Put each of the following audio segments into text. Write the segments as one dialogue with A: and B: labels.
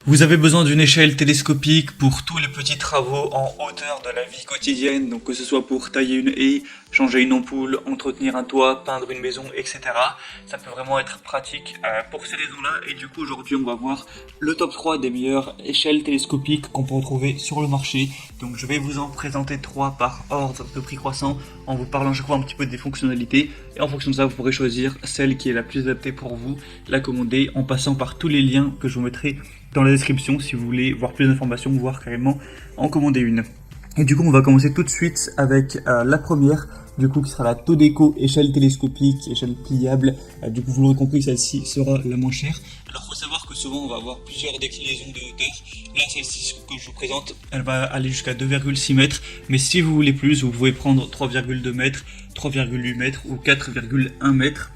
A: Vous avez besoin d'une échelle télescopique pour tous les petits travaux en hauteur de la vie quotidienne, donc que ce soit pour tailler une haie, changer une ampoule, entretenir un toit, peindre une maison, etc. Ça peut vraiment être pratique pour ces raisons-là. Et du coup, aujourd'hui, on va voir le top 3 des meilleures échelles télescopiques qu'on peut retrouver sur le marché. Donc je vais vous en présenter 3 par ordre de prix croissant, en vous parlant chaque fois un petit peu des fonctionnalités. Et en fonction de ça, vous pourrez choisir celle qui est la plus adaptée pour vous, la commander en passant par tous les liens que je vous mettrai dans la description si vous voulez voir plus d'informations, voire carrément en commander une. Et du coup, on va commencer tout de suite avec la première, du coup, qui sera la Todeco échelle télescopique, échelle pliable. Du coup, vous l'aurez compris, celle-ci sera la moins chère. Alors, il faut savoir que souvent, on va avoir plusieurs déclinaisons de hauteur. Là, celle-ci que je vous présente, elle va aller jusqu'à 2,6 mètres. Mais si vous voulez plus, vous pouvez prendre 3,2 mètres, 3,8 mètres ou 4,1 mètres.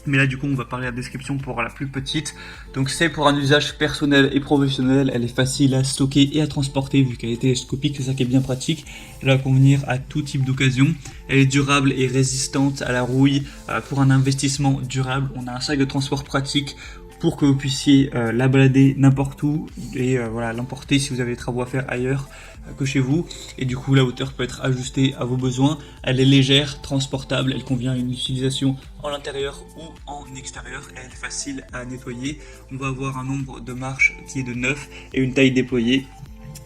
A: Mais là, du coup, on va parler à la description pour la plus petite. Donc, c'est pour un usage personnel et professionnel. Elle est facile à stocker et à transporter vu qu'elle est télescopique. C'est ça qui est bien pratique. Elle va convenir à tout type d'occasion. Elle est durable et résistante à la rouille. Pour un investissement durable, on a un sac de transport pratique pour que vous puissiez la balader n'importe où et voilà, l'emporter si vous avez des travaux à faire ailleurs que chez vous. Et du coup, la hauteur peut être ajustée à vos besoins. Elle est légère, transportable, elle convient à une utilisation en intérieur ou en extérieur. Elle est facile à nettoyer. On va avoir un nombre de marches qui est de 9 et une taille déployée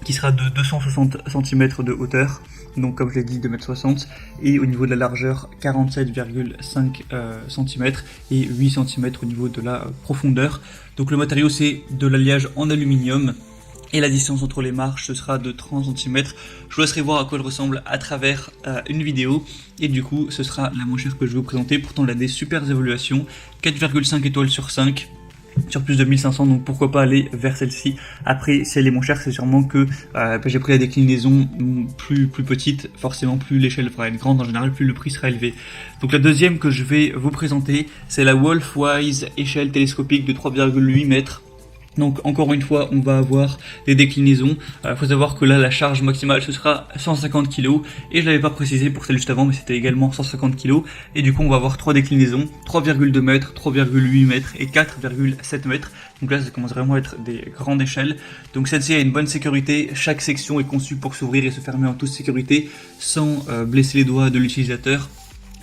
A: qui sera de 260 cm de hauteur. Donc comme je l'ai dit, 2,60 m, et au niveau de la largeur, 47,5 cm et 8 cm au niveau de la profondeur. Donc le matériau, c'est de l'alliage en aluminium. Et la distance entre les marches, ce sera de 30 cm. Je vous laisserai voir à quoi elle ressemble à travers une vidéo. Et du coup, ce sera la moins chère que je vais vous présenter. Pourtant, elle a des super évaluations. 4,5 étoiles sur 5. Sur plus de 1500, donc pourquoi pas aller vers celle-ci. Après, si elle est moins chère, c'est sûrement que j'ai pris la déclinaison plus petite, forcément plus l'échelle va être grande, en général plus le prix sera élevé. Donc la deuxième que je vais vous présenter, c'est la Wolfwise échelle télescopique de 3,8 mètres. Donc encore une fois, on va avoir des déclinaisons. Faut savoir que là, la charge maximale, ce sera 150 kg. Et je l'avais pas précisé pour celle juste avant, mais c'était également 150 kg. Et du coup, on va avoir 3 déclinaisons, 3,2 mètres, 3,8 mètres et 4,7 mètres. Donc là, ça commence vraiment à être des grandes échelles. Donc celle-ci a une bonne sécurité. Chaque section est conçue pour s'ouvrir et se fermer en toute sécurité, sans blesser les doigts de l'utilisateur.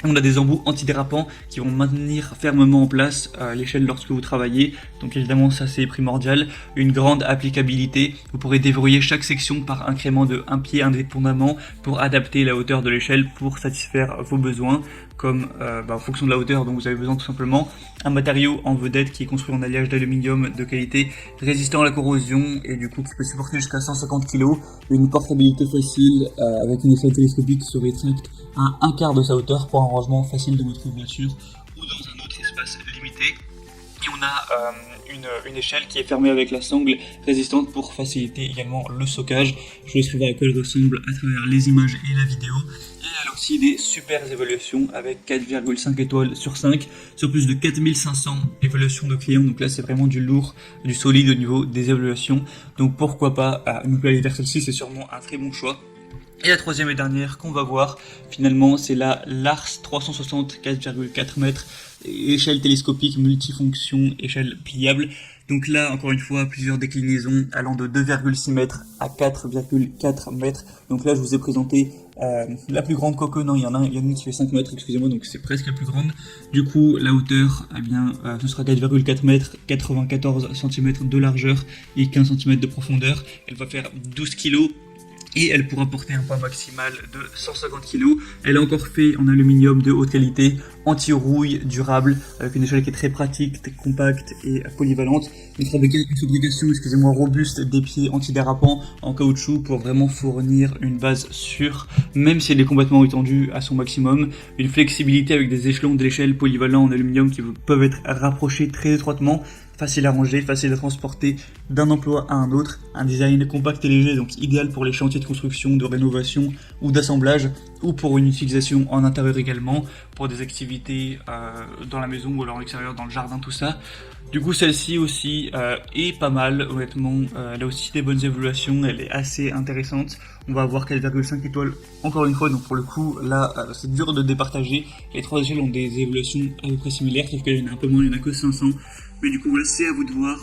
A: On a des embouts antidérapants qui vont maintenir fermement en place l'échelle lorsque vous travaillez. Donc évidemment, ça c'est primordial. Une grande applicabilité. Vous pourrez déverrouiller chaque section par incrément de 1 pied indépendamment pour adapter la hauteur de l'échelle pour satisfaire vos besoins. Comme en fonction de la hauteur dont vous avez besoin tout simplement. Un matériau en vedette qui est construit en alliage d'aluminium de qualité, résistant à la corrosion et du coup qui peut supporter jusqu'à 150 kg. Une portabilité facile avec une échelle télescopique qui se rétracte à un quart de sa hauteur pour un rangement facile de votre voiture ou dans un autre espace limité. Et on a une échelle qui est fermée avec la sangle résistante pour faciliter également le stockage. Je vous laisserai voir à quoi elle ressemble à travers les images et la vidéo. Et elle a aussi des super évaluations avec 4,5 étoiles sur 5 sur plus de 4500 évaluations de clients. Donc là, c'est vraiment du lourd, du solide au niveau des évaluations. Donc pourquoi pas nous aller vers celle-ci, c'est sûrement un très bon choix. Et la troisième et dernière qu'on va voir, finalement, c'est la Lars 360 4,4 mètres, échelle télescopique multifonction, échelle pliable. Donc là, encore une fois, plusieurs déclinaisons allant de 2,6 mètres à 4,4 mètres. Donc là, je vous ai présenté la plus grande, quoique non, il y en a une qui fait 5 mètres, excusez-moi, donc c'est presque la plus grande. Du coup, la hauteur, eh bien, ce sera 4,4 mètres, 94 cm de largeur et 15 cm de profondeur. Elle va faire 12 kg. Et elle pourra porter un poids maximal de 150 kg. Elle est encore faite en aluminium de haute qualité, anti-rouille, durable, avec une échelle qui est très pratique, très compacte et polyvalente. Une fabrication, robuste, des pieds antidérapants en caoutchouc pour vraiment fournir une base sûre, même si elle est complètement étendue à son maximum. Une flexibilité avec des échelons de l'échelle polyvalents en aluminium qui peuvent être rapprochés très étroitement. Facile à ranger, facile à transporter d'un emploi à un autre, un design compact et léger, donc idéal pour les chantiers de construction, de rénovation ou d'assemblage, ou pour une utilisation en intérieur également, pour des activités dans la maison ou alors en extérieur, dans le jardin, tout ça. Du coup, celle-ci aussi est pas mal, honnêtement, elle a aussi des bonnes évaluations, elle est assez intéressante. On va avoir 4,5 étoiles encore une fois, donc pour le coup, là, c'est dur de départager. Les trois échelles ont des évaluations à peu près similaires, sauf qu'il y en a un peu moins, il n'y en a que 500. Mais du coup, voilà, c'est à vous de voir.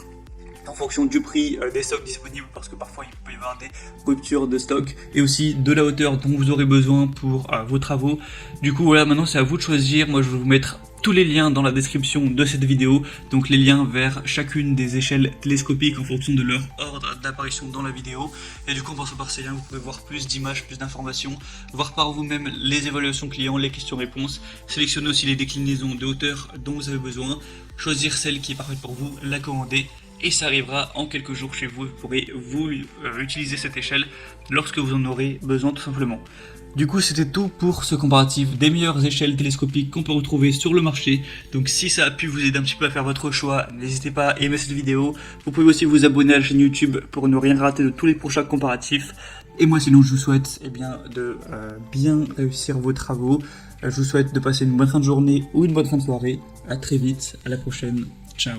A: en fonction du prix des stocks disponibles, parce que parfois il peut y avoir des ruptures de stock, et aussi de la hauteur dont vous aurez besoin pour vos travaux. Du coup voilà, maintenant c'est à vous de choisir. Moi je vais vous mettre tous les liens dans la description de cette vidéo, donc les liens vers chacune des échelles télescopiques en fonction de leur ordre d'apparition dans la vidéo. Et du coup en passant par ces liens vous pouvez voir plus d'images, plus d'informations, voir par vous-même les évaluations clients, les questions-réponses, sélectionner aussi les déclinaisons de hauteur dont vous avez besoin, choisir celle qui est parfaite pour vous, la commander, et ça arrivera en quelques jours chez vous. Vous pourrez utiliser cette échelle lorsque vous en aurez besoin tout simplement. Du coup c'était tout pour ce comparatif des meilleures échelles télescopiques qu'on peut retrouver sur le marché. Donc si ça a pu vous aider un petit peu à faire votre choix, n'hésitez pas à aimer cette vidéo. Vous pouvez aussi vous abonner à la chaîne YouTube pour ne rien rater de tous les prochains comparatifs. Et moi sinon je vous souhaite de bien réussir vos travaux. Je vous souhaite de passer une bonne fin de journée ou une bonne fin de soirée. A très vite, à la prochaine, ciao.